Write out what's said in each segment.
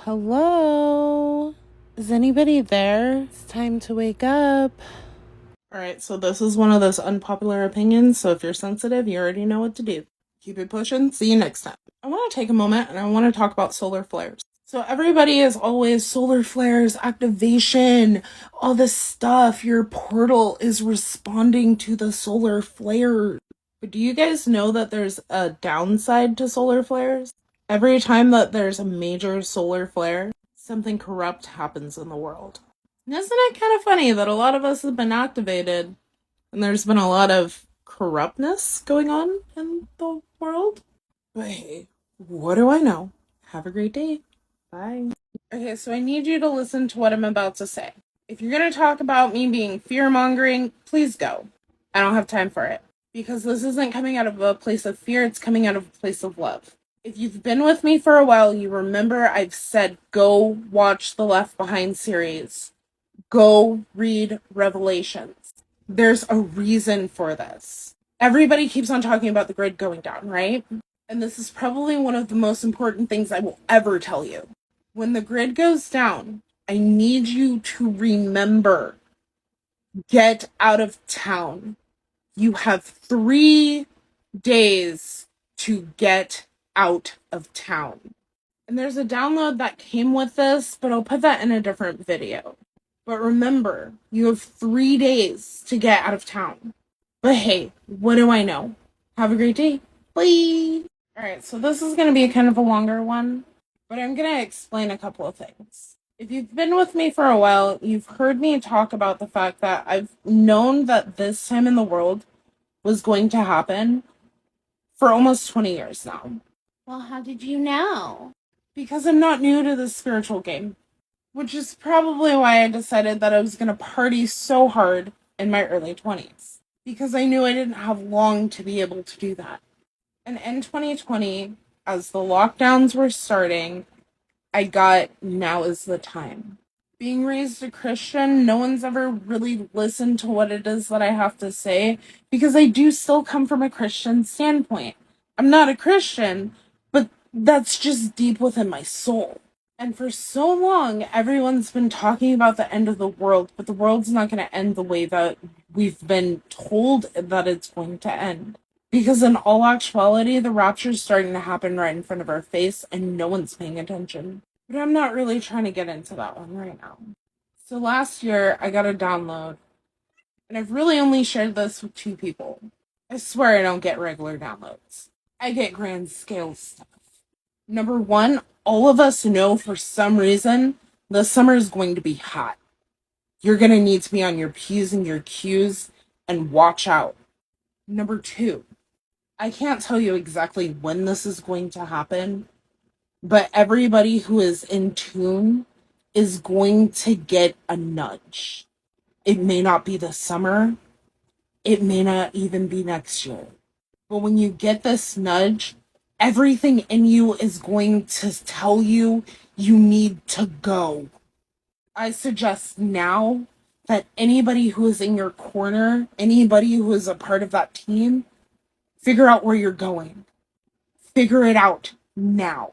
Hello? Is anybody there? It's time to wake up. Alright, so this is one of those unpopular opinions, so if you're sensitive, you already know what to do. Keep it pushing. See you next time. I want to take a moment and I want to talk about solar flares. So everybody is always solar flares, activation, all this stuff. Your portal is responding to the solar flares. But do you guys know that there's a downside to solar flares? Every time that there's a major solar flare, something corrupt happens in the world. And isn't it kind of funny that a lot of us have been activated and there's been a lot of corruptness going on in the world? But hey, what do I know? Have a great day. Bye. Okay, so I need you to listen to what I'm about to say. If you're going to talk about me being fear-mongering, please go. I don't have time for it. Because this isn't coming out of a place of fear, it's coming out of a place of love. If you've been with me for a while, you remember I've said go watch the Left Behind series. Go read Revelations. There's a reason for this. Everybody keeps on talking about the grid going down, right? And this is probably one of the most important things I will ever tell you. When the grid goes down, I need you to remember, get out of town. You have 3 days to get out of town. And there's a download that came with this, but I'll put that in a different video. But remember, you have 3 days to get out of town. But hey, what do I know? Have a great day. Bye! Alright, so this is going to be kind of a longer one, but I'm going to explain a couple of things. If you've been with me for a while, you've heard me talk about the fact that I've known that this time in the world was going to happen for almost 20 years now. Well, how did you know? Because I'm not new to the spiritual game. Which is probably why I decided that I was going to party so hard in my early 20s. Because I knew I didn't have long to be able to do that. And in 2020, as the lockdowns were starting, I got now is the time. Being raised a Christian, no one's ever really listened to what it is that I have to say, because I do still come from a Christian standpoint. I'm not a Christian, but that's just deep within my soul. And for so long, everyone's been talking about the end of the world, but the world's not going to end the way that we've been told that it's going to end. Because in all actuality, the rapture's starting to happen right in front of our face, and no one's paying attention. But I'm not really trying to get into that one right now. So last year, I got a download, and I've really only shared this with 2 people. I swear I don't get regular downloads. I get grand scale stuff. Number 1, all of us know for some reason the summer is going to be hot. You're going to need to be on your P's and your Q's and watch out. Number 2, I can't tell you exactly when this is going to happen, but everybody who is in tune is going to get a nudge. It may not be this summer. It may not even be next year. But when you get this nudge, everything in you is going to tell you you need to go. I suggest now that anybody who is in your corner, anybody who is a part of that team, figure out where you're going. Figure it out now.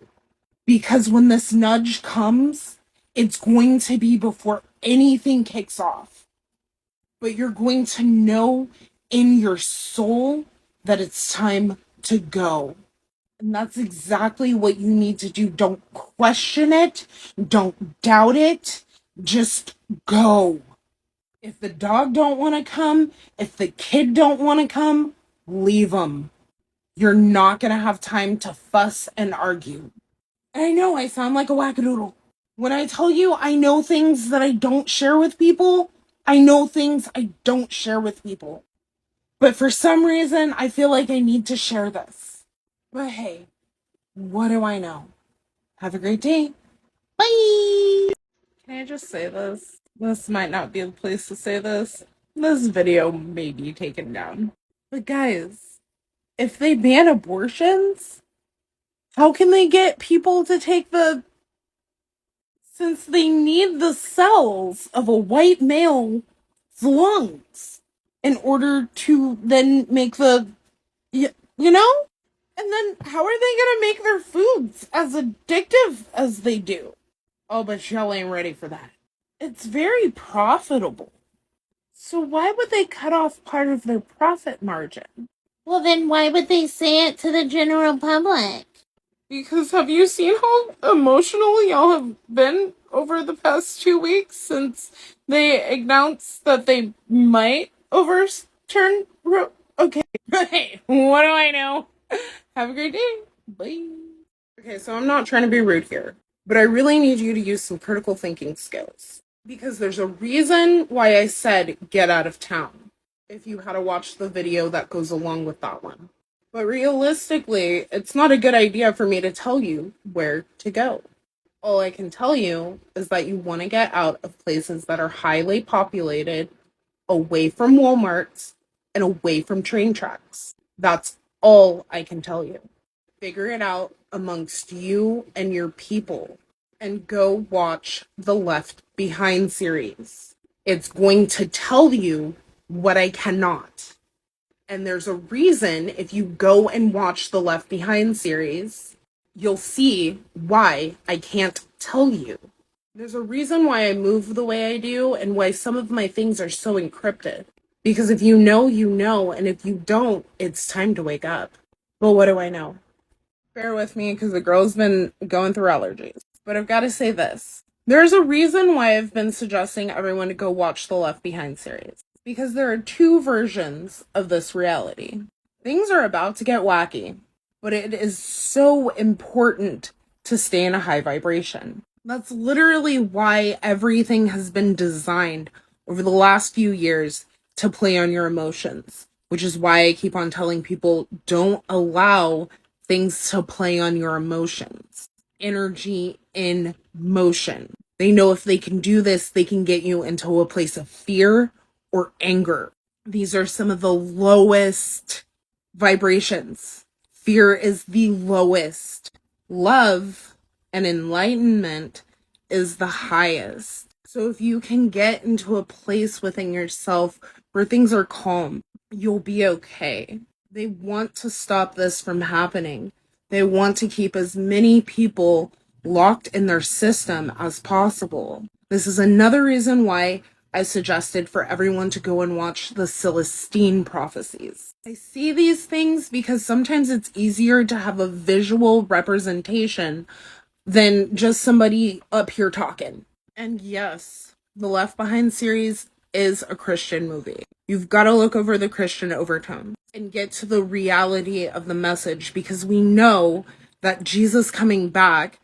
Because when this nudge comes, it's going to be before anything kicks off. But you're going to know in your soul that it's time to go. And that's exactly what you need to do. Don't question it. Don't doubt it. Just go. If the dog don't want to come, if the kid don't want to come, leave them. You're not going to have time to fuss and argue. And I know I sound like a wackadoodle. When I tell you I know things that I don't share with people, I know things I don't share with people. But for some reason, I feel like I need to share this. But hey, what do I know? Have a great day. Bye! Can I just say this? This might not be the place to say this. This video may be taken down. But guys, if they ban abortions, how can they get people to take since they need the cells of a white male's lungs in order to then make you know? And then how are they going to make their foods as addictive as they do? Oh, but y'all ain't ready for that. It's very profitable. So why would they cut off part of their profit margin? Well, then why would they say it to the general public? Because have you seen how emotional y'all have been over the past 2 weeks since they announced that they might overturn okay. Right. What do I know? Have a great day. Bye. Okay, so I'm not trying to be rude here, but I really need you to use some critical thinking skills. Because there's a reason why I said get out of town. If you had to watch the video that goes along with that one. But realistically, it's not a good idea for me to tell you where to go. All I can tell you is that you want to get out of places that are highly populated, away from Walmarts, and away from train tracks. That's all I can tell you. Figure it out amongst you and your people and go watch the Left Behind series. It's going to tell you what I cannot. And there's a reason if you go and watch the Left Behind series, you'll see why I can't tell you. There's a reason why I move the way I do and why some of my things are so encrypted. Because if you know, you know, and if you don't, it's time to wake up. But what do I know? Bear with me because the girl's been going through allergies. But I've got to say this. There's a reason why I've been suggesting everyone to go watch the Left Behind series. Because there are two versions of this reality. Things are about to get wacky, but it is so important to stay in a high vibration. That's literally why everything has been designed over the last few years to play on your emotions, which is why I keep on telling people don't allow things to play on your emotions. Energy in motion. They know if they can do this, they can get you into a place of fear or anger. These are some of the lowest vibrations. Fear is the lowest. Love and enlightenment is the highest. So if you can get into a place within yourself where things are calm, you'll be okay. They want to stop this from happening. They want to keep as many people locked in their system as possible. This is another reason why I suggested for everyone to go and watch the Celestine prophecies. I see these things because sometimes it's easier to have a visual representation than just somebody up here talking. And yes, the Left Behind series is a Christian movie. You've got to look over the Christian overtone and get to the reality of the message because we know that Jesus coming back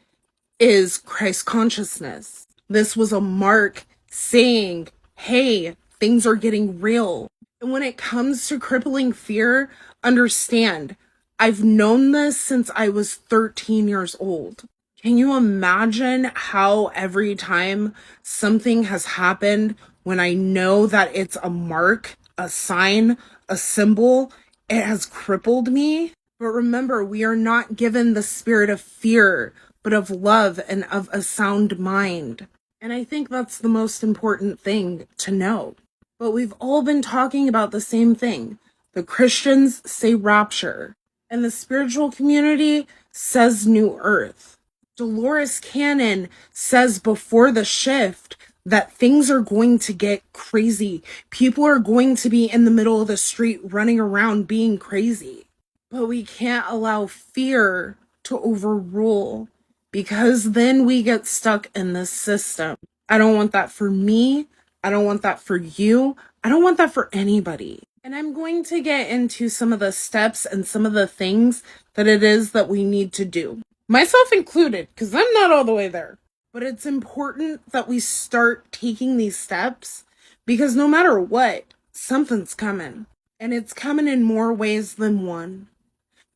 is Christ consciousness. This was a mark saying, hey, things are getting real. And when it comes to crippling fear, understand, I've known this since I was 13 years old. Can you imagine how every time something has happened, when I know that it's a mark, a sign, a symbol, it has crippled me? But remember, we are not given the spirit of fear, but of love and of a sound mind. And I think that's the most important thing to know. But we've all been talking about the same thing. The Christians say rapture, and the spiritual community says new earth. Dolores Cannon says before the shift that things are going to get crazy. People are going to be in the middle of the street running around being crazy. But we can't allow fear to overrule because then we get stuck in this system. I don't want that for me. I don't want that for you. I don't want that for anybody. And I'm going to get into some of the steps and some of the things that it is that we need to do. Myself included, because I'm not all the way there. But it's important that we start taking these steps because no matter what, something's coming. And it's coming in more ways than one.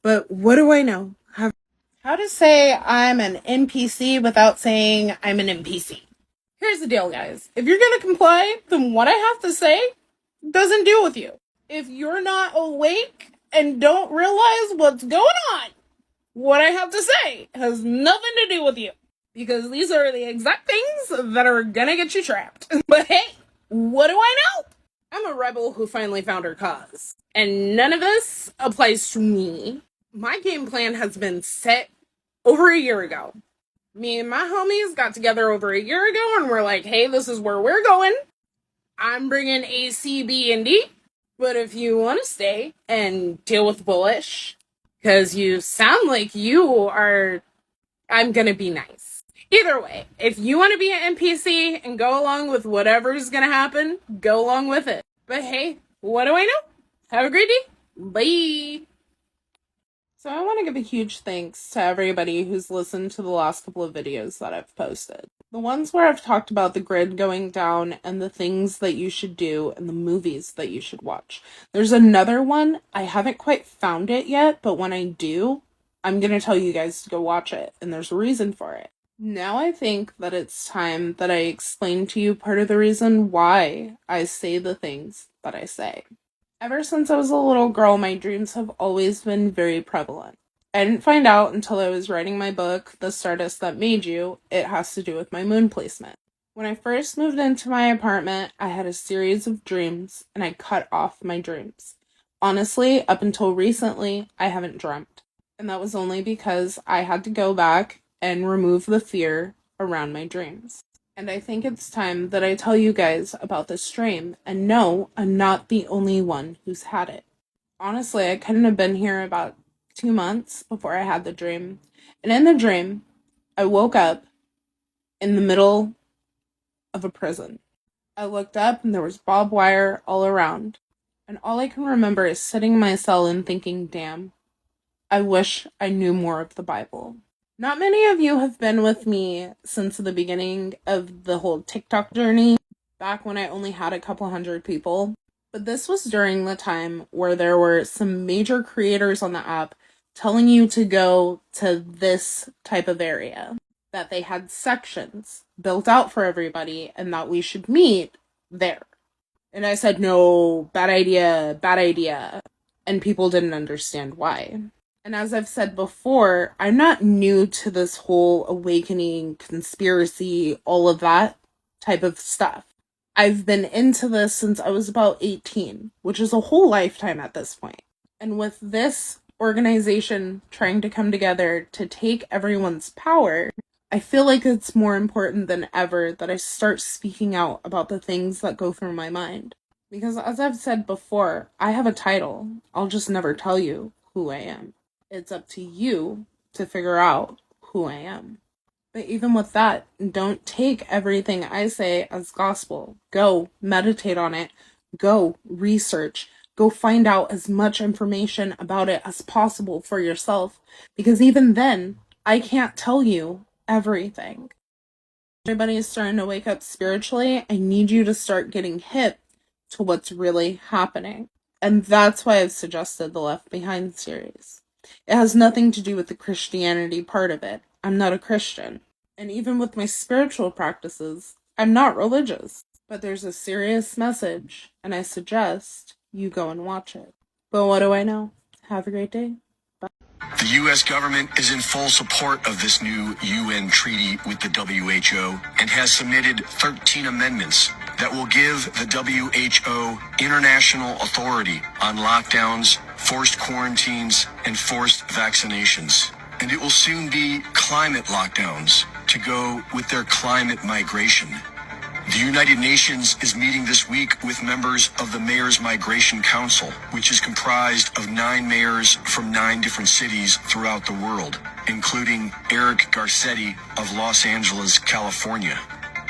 But what do I know? How to say I'm an NPC without saying I'm an NPC. Here's the deal, guys. If you're going to comply, then what I have to say doesn't deal with you. If you're not awake and don't realize what's going on, what I have to say has nothing to do with you. Because these are the exact things that are going to get you trapped. But hey, what do I know? I'm a rebel who finally found her cause. And none of this applies to me. My game plan has been set over a year ago. Me and my homies got together over a year ago and we're like, hey, this is where we're going. I'm bringing A, C, B, and D. But if you want to stay and deal with Bullish, because you sound like you are, I'm going to be nice. Either way, if you want to be an NPC and go along with whatever's going to happen, go along with it. But hey, what do I know? Have a great day. Bye. So I want to give a huge thanks to everybody who's listened to the last couple of videos that I've posted. The ones where I've talked about the grid going down and the things that you should do and the movies that you should watch. There's another one, I haven't quite found it yet, but when I do, I'm going to tell you guys to go watch it, and there's a reason for it. Now I think that it's time that I explain to you part of the reason why I say the things that I say. Ever since I was a little girl, my dreams have always been very prevalent. I didn't find out until I was writing my book, The Stardust That Made You. It has to do with my moon placement. When I first moved into my apartment, I had a series of dreams, and I cut off my dreams. Honestly, up until recently, I haven't dreamt. And that was only because I had to go back and remove the fear around my dreams. And I think it's time that I tell you guys about this dream, and no, I'm not the only one who's had it. Honestly, I couldn't have been here about 2 months before I had the dream. And in the dream, I woke up in the middle of a prison. I looked up and there was barbed wire all around. And all I can remember is sitting in my cell and thinking, damn, I wish I knew more of the Bible. Not many of you have been with me since the beginning of the whole TikTok journey, back when I only had a couple hundred people. But this was during the time where there were some major creators on the app telling you to go to this type of area, that they had sections built out for everybody and that we should meet there. And I said, no, bad idea, bad idea. And people didn't understand why. And as I've said before, I'm not new to this whole awakening, conspiracy, all of that type of stuff. I've been into this since I was about 18, which is a whole lifetime at this point. And with this organization trying to come together to take everyone's power, I feel like it's more important than ever that I start speaking out about the things that go through my mind. Because as I've said before, I have a title. I'll just never tell you who I am. It's up to you to figure out who I am. But even with that, don't take everything I say as gospel. Go meditate on it. Go research. Go find out as much information about it as possible for yourself. Because even then, I can't tell you everything. Everybody is starting to wake up spiritually. I need you to start getting hip to what's really happening. And that's why I've suggested the Left Behind series. It has nothing to do with the Christianity part of it. I'm not a Christian. And even with my spiritual practices, I'm not religious. But there's a serious message, and I suggest you go and watch it. But what do I know? Have a great day. The U.S. government is in full support of this new UN treaty with the WHO and has submitted 13 amendments that will give the WHO international authority on lockdowns, forced quarantines, and forced vaccinations. And it will soon be climate lockdowns to go with their climate migration. The United Nations is meeting this week with members of the Mayors Migration Council, which is comprised of 9 mayors from 9 different cities throughout the world, including Eric Garcetti of Los Angeles, California.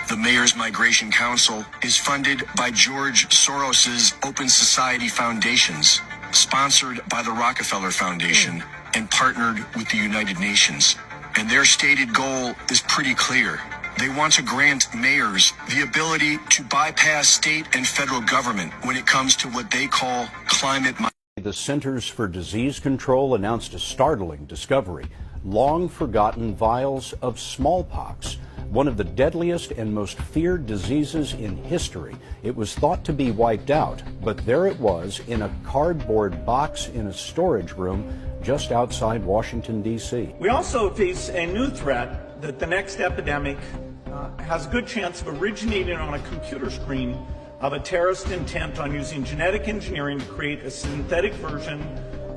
The Mayors Migration Council is funded by George Soros's Open Society Foundations, sponsored by the Rockefeller Foundation, and partnered with the United Nations. And their stated goal is pretty clear. They want to grant mayors the ability to bypass state and federal government when it comes to what they call climate. The Centers for Disease Control announced a startling discovery: long-forgotten vials of smallpox, one of the deadliest and most feared diseases in history. It was thought to be wiped out, but there it was in a cardboard box in a storage room just outside Washington, D.C. We also face a new threat that the next epidemic has a good chance of originating on a computer screen of a terrorist intent on using genetic engineering to create a synthetic version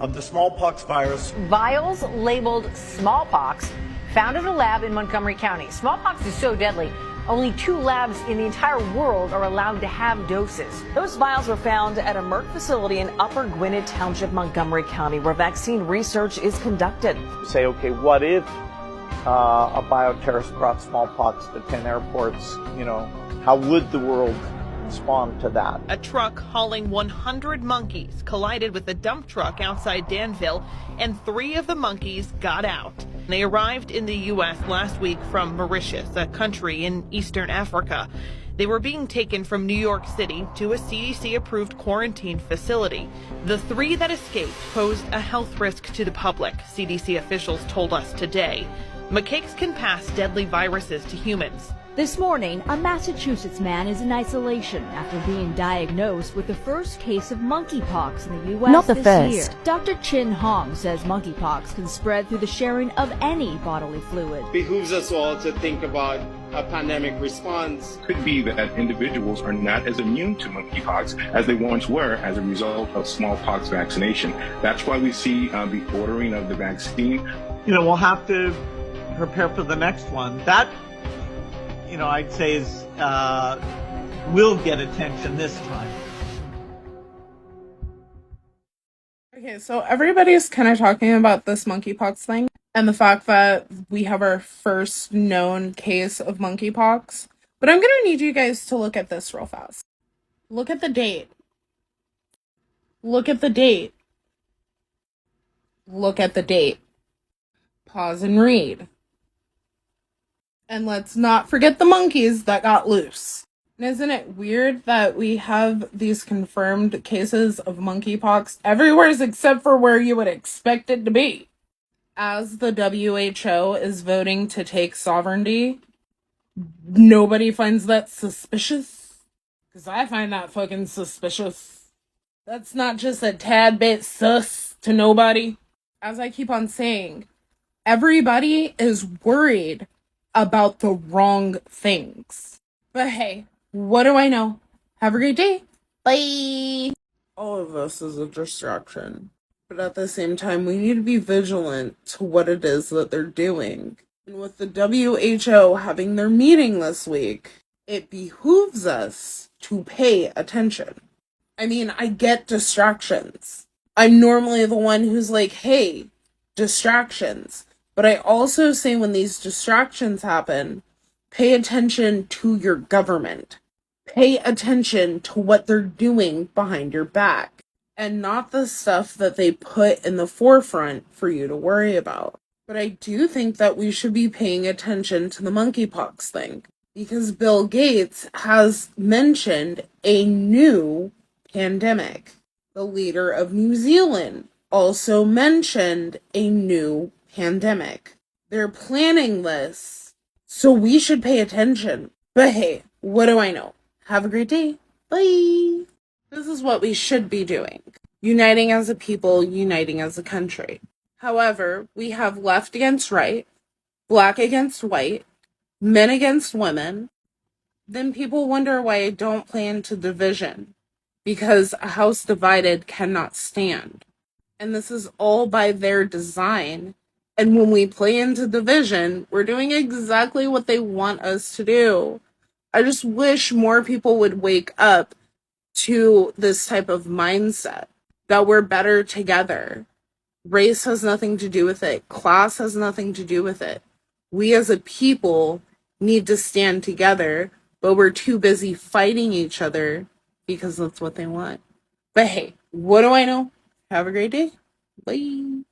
of the smallpox virus. Vials labeled smallpox found in a lab in Montgomery County. Smallpox is so deadly, only 2 labs in the entire world are allowed to have doses. Those vials were found at a Merck facility in Upper Gwinnett Township, Montgomery County, where vaccine research is conducted. Say, okay, what if a bioterrorist brought smallpox to 10 airports? You know, how would the world respond to that? A truck hauling 100 monkeys collided with a dump truck outside Danville, and 3 of the monkeys got out. They arrived in the U.S. last week from Mauritius, a country in Eastern Africa. They were being taken from New York City to a CDC-approved quarantine facility. The 3 that escaped posed a health risk to the public, CDC officials told us today. Macaques can pass deadly viruses to humans. This morning, a Massachusetts man is in isolation after being diagnosed with the first case of monkeypox in the U.S. Not the this first. year. Dr. Chin Hong says monkeypox can spread through the sharing of any bodily fluid. Behooves us all to think about a pandemic response. Could be that individuals are not as immune to monkeypox as they once were as a result of smallpox vaccination. That's why we see the ordering of the vaccine. You know, we'll have to prepare for the next one. That, you know, I'd say is will get attention this time. Okay, so everybody's kind of talking about this monkeypox thing and the fact that we have our first known case of monkeypox. But I'm going to need you guys to look at this real fast. Look at the date. Look at the date. Look at the date. Pause and read. And let's not forget the monkeys that got loose. And isn't it weird that we have these confirmed cases of monkeypox everywhere except for where you would expect it to be? As the WHO is voting to take sovereignty, nobody finds that suspicious? Because I find that fucking suspicious. That's not just a tad bit sus to nobody. As I keep on saying, everybody is worried about the wrong things. But hey, what do I know? Have a great day. Bye. All of this is a distraction. But at the same time, we need to be vigilant to what it is that they're doing. And with the WHO having their meeting this week, it behooves us to pay attention. I mean, I get distractions. I'm normally the one who's like, hey, distractions. But I also say when these distractions happen, pay attention to your government. Pay attention to what they're doing behind your back. And not the stuff that they put in the forefront for you to worry about. But I do think that we should be paying attention to the monkeypox thing. Because Bill Gates has mentioned a new pandemic. The leader of New Zealand also mentioned a new pandemic. They're planning this, so we should pay attention. But hey, what do I know? Have a great day. Bye. This is what we should be doing. Uniting as a people, uniting as a country. However, we have left against right, black against white, men against women. Then people wonder why I don't play into division. Because a house divided cannot stand. And this is all by their design. And when we play into division, we're doing exactly what they want us to do. I just wish more people would wake up to this type of mindset, that we're better together. Race has nothing to do with it. Class has nothing to do with it. We as a people need to stand together, but we're too busy fighting each other because that's what they want. But hey, what do I know? Have a great day. Bye.